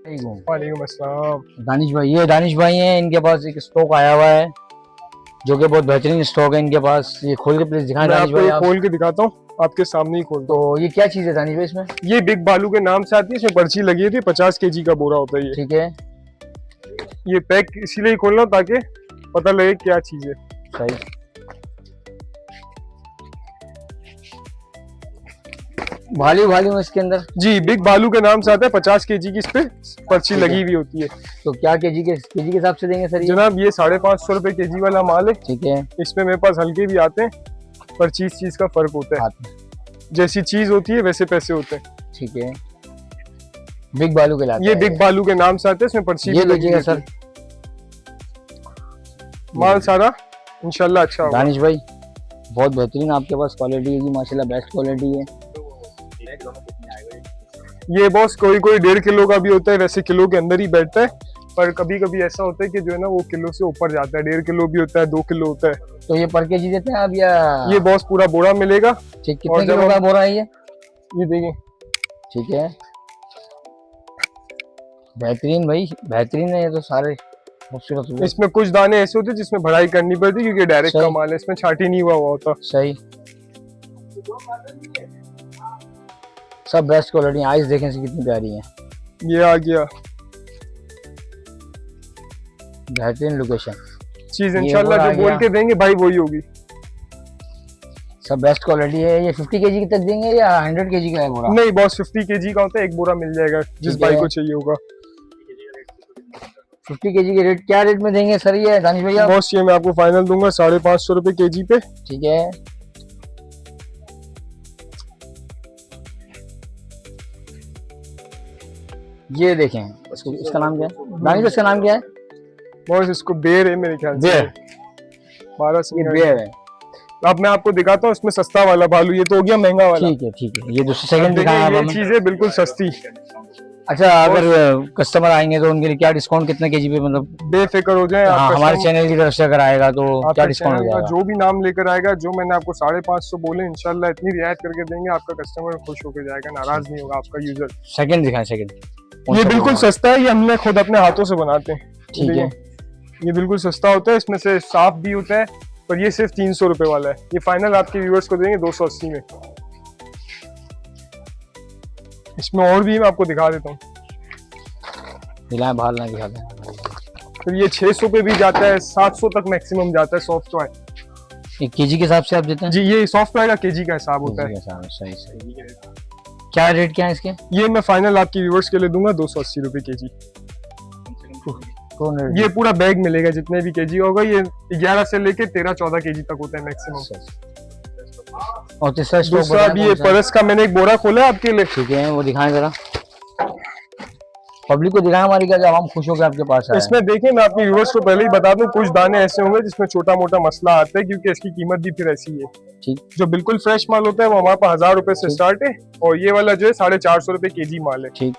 वालेकुम अस्सलाम। दानिश भाई हैं, इनके पास एक स्टॉक आया हुआ है जो कि बहुत बेहतरीन स्टॉक है इनके पास। ये खोल के प्लीज दिखाएं मैं दानिश आपको भाई ये आप। खोल के दिखाता हूँ, आपके सामने ही खोलता तो हूँ। ये क्या चीज़ है दानिश भाई इसमें? ये बिग बालू के नाम से आती है, इसमें पर्ची लगी थी, 50 kg का बोरा होता है ये। ठीक है, ये पैक इसीलिए खोल रहा हूँ ताकि पता लगे क्या चीज़ है। सही। भालू भालू इसके अंदर। जी, बिग बालू के नाम से आता है, 50 kg की इस पे पर्ची ठीक है, लगी हुई होती है। तो क्या केजी के हिसाब से देंगे सर ये? जनाब ये 550 kg वाला माल है। ठीक है, इसमें मेरे पास हल्के भी आते हैं, पर चीज का फर्क होता है। हाथ में। जैसी चीज होती है वैसे पैसे होते हैं। ठीक है, बिग बालू के लाते ये हैं बिग बालू के नाम से आते हैं, इसमें पर्ची ये भी लगी लीजिएगा होती सर। है। माल सारा इंशाल्लाह अच्छा होगा। दानिश भाई बहुत बेहतरीन आपके पास क्वालिटी है जी, माशाल्लाह बेस्ट क्वालिटी है। ये बॉस कोई कोई 1.5 किलो का भी होता है, वैसे किलो के अंदर ही बैठता है, पर कभी कभी ऐसा होता है कि जो है ना वो किलो से ऊपर जाता है, 1.5 किलो भी होता है, 2 किलो होता है। तो ये पर केजी देते हैं आप या? ये बॉस पूरा बोरा मिलेगा। ठीक, और कितने जब किलो का बोरा है ये देखिए, ठीक है, बेहतरीन भाई बेहतरीन है ये तो सारे खूबसूरत। इसमें कुछ दाने ऐसे होते हैं जिसमें भराई करनी पड़ती है क्योंकि डायरेक्ट का सही माल है, इसमें छाटी नहीं हुआ होता। सही, सब बेस्ट क्वालिटी। आइस देखें से कितनी प्यारी है, ये आ गया बेहतरीन लोकेशन। चीज, ये इंशाल्लाह वो आ जो बोल गया। के देंगे भाई वही होगी। सब बेस्ट क्वालिटी है। ये 50 केजी तक देंगे या 100 केजी का है बोरा? नहीं बॉस, 50 kg का होता है, एक बोरा मिल जाएगा जिस ठीक भाई है, को चाहिए होगा। 50 केजी के रेट क्या रेट में देंगे सर ये दानिश भैया? बॉस ये मैं आपको फाइनल दूंगा 550 रुपए kg पे। ठीक है, ये देखें इसका नाम क्या है दानिश, इसका नाम क्या है? बॉस इसको बेर है मेरे ख्याल से, बेर। 12 ये से। बेर है। अब मैं आपको दिखाता हूँ इसमें सस्ता वाला भालू, ये तो हो गया महंगा वाला। ठीक है ठीक है, ये दूसरी सेकंड देखिए दिखाया आप ये हमें। चीज है बिल्कुल सस्ती। अच्छा, अगर कस्टमर आएंगे तो उनके लिए क्या डिस्काउंट, कितने केजी पे मतलब? बेफिक्र हो जाए, हाँ, आपका हमारे चैनल की तरफ से अगर आएगा तो क्या आपका डिस्काउंट हो चैनल का जाएगा? जो भी नाम लेकर आएगा, जो मैंने आपको 550 बोले, इंशाल्लाह इतनी रियायत करके देंगे, आपका कस्टमर खुश होकर जाएगा, नाराज नहीं होगा आपका यूजर। सेकंड दिखाएं, सेकंड। ये बिल्कुल सस्ता है, ये हमने खुद अपने हाथों से बनाते हैं। ठीक है, ये बिल्कुल सस्ता होता है, इसमें से साफ भी होता है, पर ये सिर्फ 300 रुपए वाला है। ये फाइनल आपके व्यूअर्स को देंगे 280 में। इसमें और भी मैं आपको दिखा देता हूँ। दिलाएं बाहर ना दिखाते हैं। फिर ये 600 पे भी जाता है, 700 तक मैक्सिमम जाता है सॉफ्ट टॉय। एक केजी के हिसाब से आप देते हैं? जी, ये सॉफ्ट टॉय का केजी का हिसाब होता है। सही सही। क्या रेट क्या है इसके? ये मैं फाइनल आपके व्यूअर्स के लिए दूंगा 280 रुपए केजी। कौन रेट? ये पूरा बैग मिलेगा जितने भी केजी होगा, ये 11 से लेके 13-14 केजी तक होता है मैक्सिमम। और तीसरा स्टॉक दूसरा भी ये परस का मैंने एक बोरा खोला है आपके लिए। ठीक है, वो दिखाएं जरा, पब्लिक को दिखाएं हमारी का, जब हम खुश होकर आपके पास आए। इसमें देखिए, मैं अपने व्यूअर्स को पहले ही बता दूं, कुछ दाने ऐसे होंगे जिसमें छोटा मोटा मसला आता है क्योंकि इसकी कीमत भी फिर ऐसी है। ठीक, जो बिल्कुल फ्रेश माल होता है वो हमारे पास 1000 रुपए से स्टार्ट है, और ये वाला जो है 450 रुपए केजी माल है। ठीक,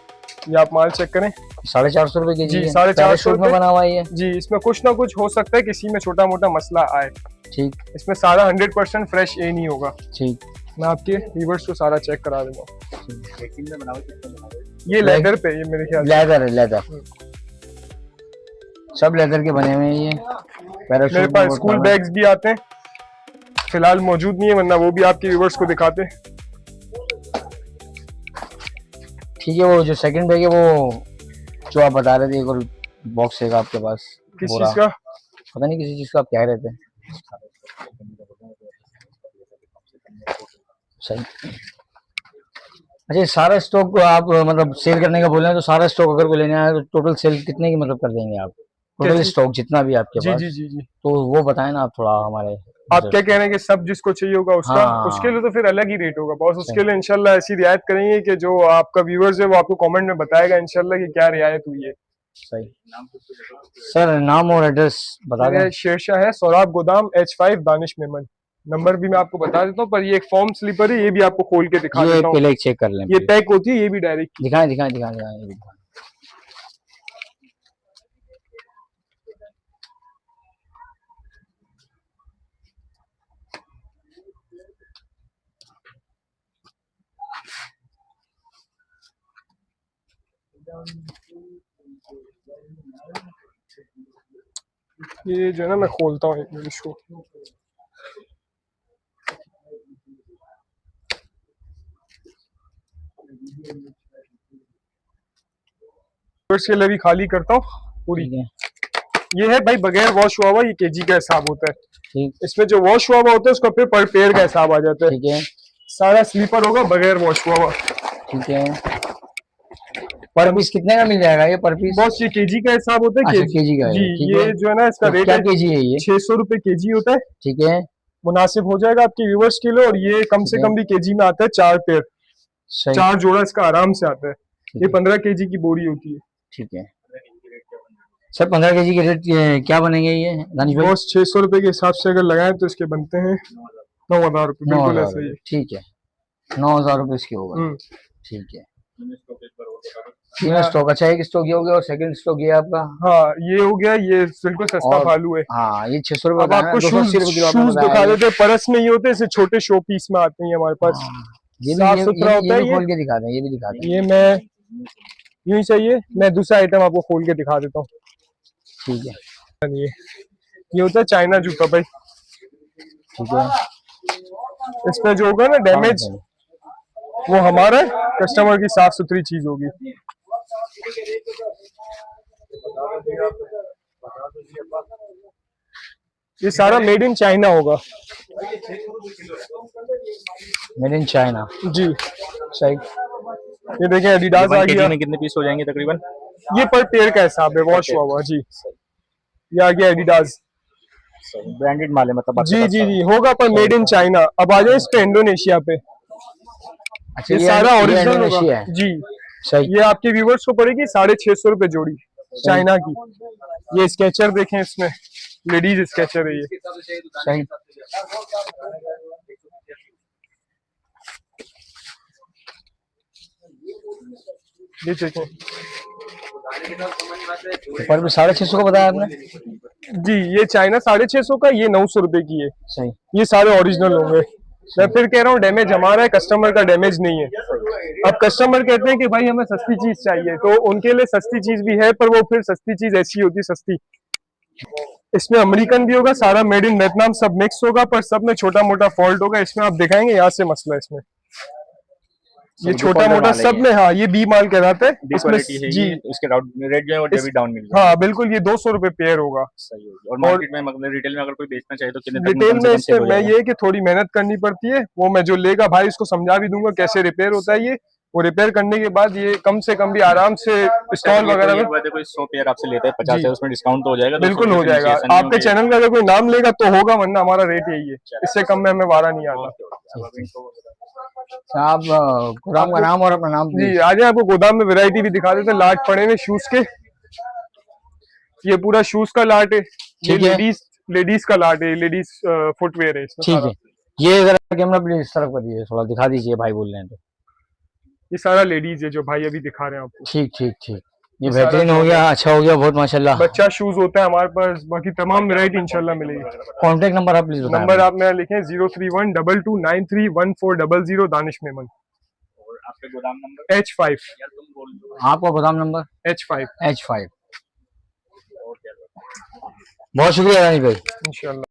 ये आप माल चेक करें। 450 रुपए केजी जी, है। 450 में बना हुआ है ये। जी, इसमें कुछ ना कुछ हो सकता है, किसी में छोटा मोटा मसला आए। ठीक, इसमें सारा 100% फ्रेश ए नहीं होगा। ठीक, मैं आपके व्यूअर्स को सारा चेक करा दूंगा। ये लेदर पे, ये मेरे ख्याल से लेदर है, लेदर, सब लेदर के बने हुए हैं ये। मेरे पास स्कूल बैग्स भी आते हैं, फिलहाल मौजूद नहीं है, वरना वो भी आपके व्यूअर्स को दिखाते। ठीक है, वो जो सेकंड बैग है वो जो आप बता रहे थे, एक और बॉक्स है आपके पास? किस चीज का? पता नहीं, किसी चीज का आप कह रहे थे। सही। अच्छा, ये सारा स्टॉक आप मतलब सेल करने का बोल रहे हैं, तो सारा स्टॉक अगर को लेना है तो टोटल सेल कितने की मतलब कर देंगे आप? टोटल स्टॉक जितना भी आपके जी पास। जी जी जी, तो वो बताएं ना आप थोड़ा हमारे। आप क्या कह रहे हैं कि सब जिसको चाहिए होगा उसका? हाँ। उसके लिए तो फिर अलग ही रेट होगा बॉस। उसके लिए इंशाल्लाह ऐसी रियायत करेंगे कि जो आपका व्यूअर्स है वो आपको कमेंट में बताएगा इंशाल्लाह कि क्या रियायत हुई है। सही। सर नाम और एड्रेस बता दें। शेरशाह है, सौराब गोदाम, H5, दानिश मेमन। नंबर भी मैं आपको बता देता हूँ, पर ये एक फॉर्म स्लीपर है, ये भी आपको खोल के दिखा देता हूँ। पहले चेक कर लें, ये पैक होती है, ये भी डायरेक्ट। दिखाएं दिखाएं दिखाएं दिखाएं। ये जो है ना मैं खोलता हूँ एक मिनट इसको। इसके लिए भी खाली करता हूँ पूरी। ठीक है ये है भाई बगैर वॉश हुआ हुआ, ये केजी का हिसाब होता है। ठीक इसमें जो वॉश हुआ हुआ होता है उसका फिर पर पेयर का हिसाब आ जाता है। ठीक है सारा स्लीपर होगा बगैर वॉश हुआ हुआ। ठीक है। पर पीस कितने का मिल जाएगा ये पर पीस? बॉस ये केजी का हिसाब होता है। अच्छा केजी केजी का है, जी, ठीक ये है। जो है ना इसका तो रेट क्या है केजी है ये? 600 रुपए केजी होता है। ठीक है मुनासिब हो जाएगा आपके व्यूवर्स के लिए। और ये कम से ठीक है। कम भी केजी में आता है 4 पेयर, सही 4 जोड़ा इसका आराम से आता है। ठीक ये है 15 केजी की बोरी होती है। ठीक है। सर 15 केजी के रेट क्या बनेंगे ये दानिश भाई? बॉस 600 रुपए के हिसाब से अगर लगाए तो इसके बनते हैं 9,000 रुपए, बिल्कुल 9,000 ऐसा ही है। ठीक है 9,000 रुपए इसके होगा। हम्म। ठीक है। तीन स्टॉक, अच्छा एक स्टॉक ये हो गया और सेकंड स्टॉक ये आपका। हाँ ये हो गया, ये बिल्कुल सस्ता और फालू है। हाँ ये 600 रुपए अब बताया ना, आपको 280 रुपए किलो आपने शूज बताया दिखा ये। देते हैं, परस में ही होते हैं, इसे छोटे शो पीस में आते हैं हमारे पास। हाँ, ये भी साफ ये सुथरा होता ये है भी ये। खोल के दिखा दें, ये भी दिखा दें। ये मैं यूं ही चाहिए, मैं दूसरा आइटम आपको खोल के दिखा देता हूँ। ठीक है ये होता है चाइना जूता भाई। ठीक है। इसमें जो होगा ना डैमेज वो हमारा कस्टमर की साफ सुथरी चीज होगी। ये सारा मेड इन चाइना होगा। मेड इन चाइना जी सही। ये देखें एडिडास आ गया। में कितने पीस हो जाएंगे तकरीबन? ये पर पेयर का हिसाब है, वॉश हुआ हुआ जी। ये आ गया एडिडास। ब्रांडेड माल है मतलब आपके जी पास जी सारा? जी होगा पर मेड इन चाइना। अब आ जाए इस पे इंडोनेशिया पे। अच्छा ये सारा ये ओरिजिनल इंडोनेशिया होगा है। जी। सही ये आपके व्यूवर्स को पड़ेगी 650 रुपए जोड़ी चाइना की। ये स्केचर देखें, इसमें लेडीज स्केचर है ये। सही। ये देखें पर भी 650 का बताया आपने? जी, ये चाइना 650 का, ये 900 रुपए की है। सही। ये सारे ओरिजिनल होंगे। मैं फिर कह रहा हूँ डैमेज हमारा है, कस्टमर का डैमेज नहीं है। अब कस्टमर कहते हैं कि भाई हमें सस्ती चीज चाहिए, तो उनके लिए सस्ती चीज भी है, पर वो फिर सस्ती चीज ऐसी होती है सस्ती। इसमें अमेरिकन भी होगा, सारा मेड इन वियतनाम सब मिक्स होगा, पर सब में छोटा मोटा फॉल्ट होगा। इसमें आप दिखाएंगे यहाँ से मसला है इसमें। ये छोटा मोटा सब में, हाँ ये बी माल कहलाता है इसमें जी। इसके रेट जो है वो जब डाउन मिल जाएगा। हाँ बिल्कुल, ये 200 रुपए पेयर होगा। सही होगी। और मार्केट में मतलब रिटेल में अगर कोई बेचना चाहे तो कितने तक रिटेल कम से में कम इसमें सेल हो मैं जाएगा? ये कि थोड़ी मेहनत करनी पड़ती है, वो मैं जो लेगा भाई उसको समझा भी दूंगा कैसे रिपेयर होता है ये। वो रिपेयर करने के बाद ये कम से कम भी आराम से स्टॉल वगैरह में कोई 100 पेयर आपसे लेता है 50 जी। है, उसमें डिस्काउंट तो हो जाएगा? बिल्कुल हो जाएगा। आपके चैनल का अगर कोई नाम लेगा तो होगा, वरना हमारा रेट यही है, इससे कम में हमें वारा नहीं आता। आप गोदाम का नाम और अपना नाम जी आज आपको गोदाम में वैरायटी भी दिखा देते हैं। लाट पड़े हुए शूज के, ये पूरा शूज का लाट है। ये ठीक है। लेडीज का लाट है, लेडीज फुटवेयर है इसमें ठीक सारा। है। ये जरा कैमरा प्लीज इस तरफ कर दीजिए, थोड़ा दिखा दीजिए भाई बोल रहे हैं तो। ये सारा लेडीज है जो भाई अभी दिखा रहे हैं आपको। ठीक ठीक ठीक। ये सारा बेहतरीन हो गया, अच्छा हो गया बहुत माशाल्लाह। बच्चा शूज होता है हमारे पास, बाकी तमाम वैरायटी इंशाल्लाह मिलेगी। कांटेक्ट नंबर आप प्लीज बताएं। नंबर आप मेरा लिखें 03122931400 दानिश मेमन। और आपके गोदाम नंबर? H5 आपका गोदाम नंबर? H5 H5। बहुत शुक्रिया रानी भाई। इंशाल्लाह।